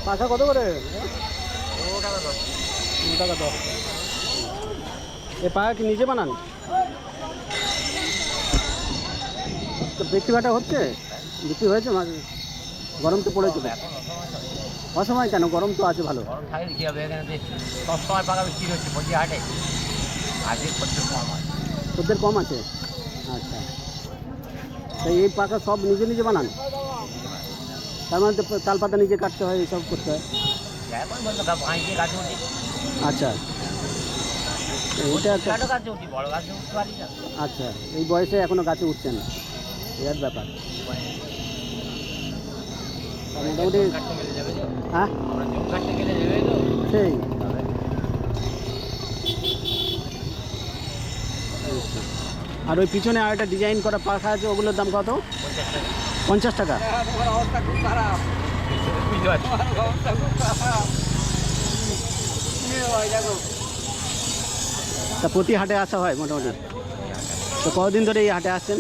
পাখা কত করে? 9 টাকা 10। এ পাখা কি নিজে বানান? তো বিক্রি বাটা হচ্ছে? বিক্রি হয়েছে? গরম তো পড়েছে। অসময় কেন? গরম তো আছে ভালো। গরম থাকলে কি হবে? এখানে সবসময় পাকা বিক্রি হচ্ছে প্রতি হাটে। আজকে খদ্দের কম আছে। খদ্দের কম আছে? আচ্ছা। তাই এই পাকা সব নিজে নিজে বানান? তার মানে তো তাল পাতা নিজে কাটতে হয়, এইসব করতে হয়। আচ্ছা, এইটা আচ্ছা, এই বয়সে এখনো গাছে উঠছেন, এর ব্যাপার। মোটামুটি হ্যাঁ সেই। আর ওই পিছনে আর একটা ডিজাইন করা পাখা আছে, ওগুলোর দাম কত? 50 টাকা। তা প্রতি হাটে আসা হয় মোটামুটি? তো কতদিন ধরে এই হাটে আসছেন?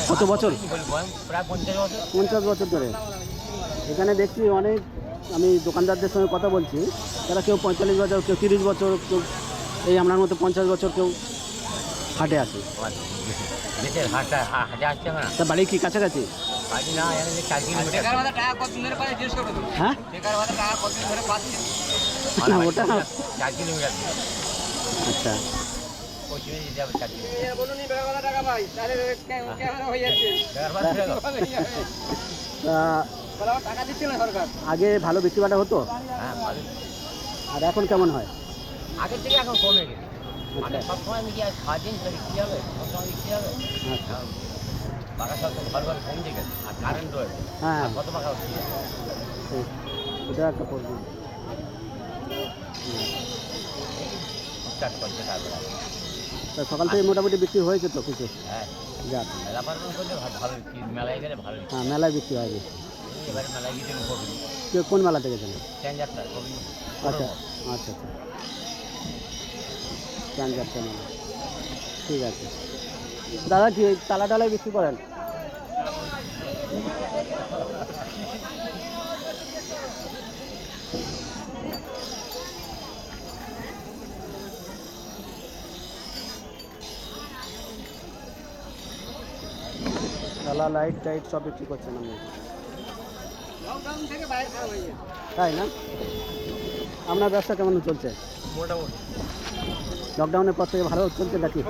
কত বছর? প্রায় 50 বছর ধরে। এখানে দেখছি অনেক, আমি দোকানদারদের সঙ্গে কথা বলছি, তারা কেউ 45 বছর, কেউ 30 বছর, কেউ এই আপনার মতো 50 বছর কেউ হাটে আসে। তা বাড়ি কি কাছাকাছি? হ্যাঁ, ওটা আচ্ছা। আগে ভালো বিক্রি বাটা হতো, আর এখন কেমন হয়? আগের থেকে এখন কমে গেছে। সবসময় আমি কি আর সারাদিন বিক্রি হবে? সবসময় বিক্রি হবে? আচ্ছা, পাকা সব ভালো ভালো কমে গেছে। আর কারেন্ট রয়েছে। হ্যাঁ, কত পাকা হচ্ছে? এটা একটা প্রবলেম। তা সকাল থেকে মোটামুটি বিক্রি হয়েছে তো কিছু? হ্যাঁ, যাক, মেলা পার্বণ করলে ভালো বিক্রি, মেলায় গেলে ভালো। হ্যাঁ, মেলায় বিক্রি হয় বেশি। এবারে মেলায় গিয়ে কবি কেউ কোন মেলাতে গেছেন? যাত্রা কবি। আচ্ছা আচ্ছা আচ্ছা, চান যাত্রা মেলা, ঠিক আছে। দাদা কি তালা টালায় বিক্রি করেন? তালা, লাইট টাইট সব বিক্রি করছেন আপনি? তাই না? আপনার ব্যবসা কেমন চলছে? মোটামুটি লকডাউনের পর থেকে ভালো চলছে নাকি?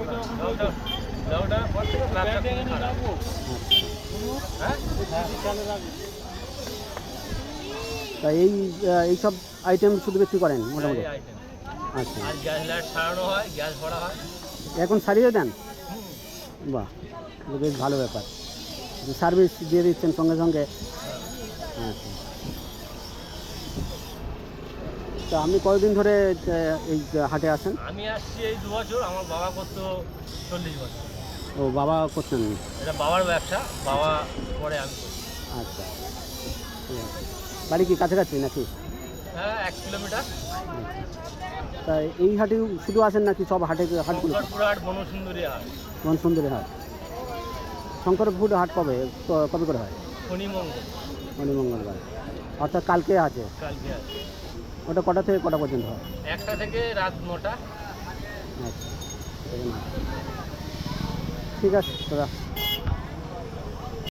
তা এইসব আইটেম শুধু বিক্রি করেন মোটামুটি? আচ্ছা, এখন সারিয়ে দেন? বাহ, বেশ ভালো ব্যাপার, সার্ভিস দিয়ে দিচ্ছেন সঙ্গে সঙ্গে। আচ্ছা, তা আপনি কতদিন ধরে এই হাটে আসেন? আমি আসছি এই 2 বছর। আমার বাবা করতো 40 বছর। ও, বাবা করছেন? এটা বাবার ব্যবসা, বাবা পরে আমি করি। আচ্ছা, ঠিক আছে। বাড়ি কি কাছাকাছি নাকি? হ্যাঁ, 1 কিলোমিটার। তা এই হাটে শুধু আসেন নাকি সব হাটগুলো? শঙ্করপুর হাট, বনসুন্দরী হাট। বনসুন্দরী হাট। শঙ্করপুর হাট কবে কবে করে হয়? শনি মঙ্গলবার, অর্থাৎ কালকে আছে? কালকে আছে। ওটা কটা থেকে কটা পর্যন্ত হয়? 1টা থেকে রাত 9টা। আচ্ছা, ঠিক আছে দাদা।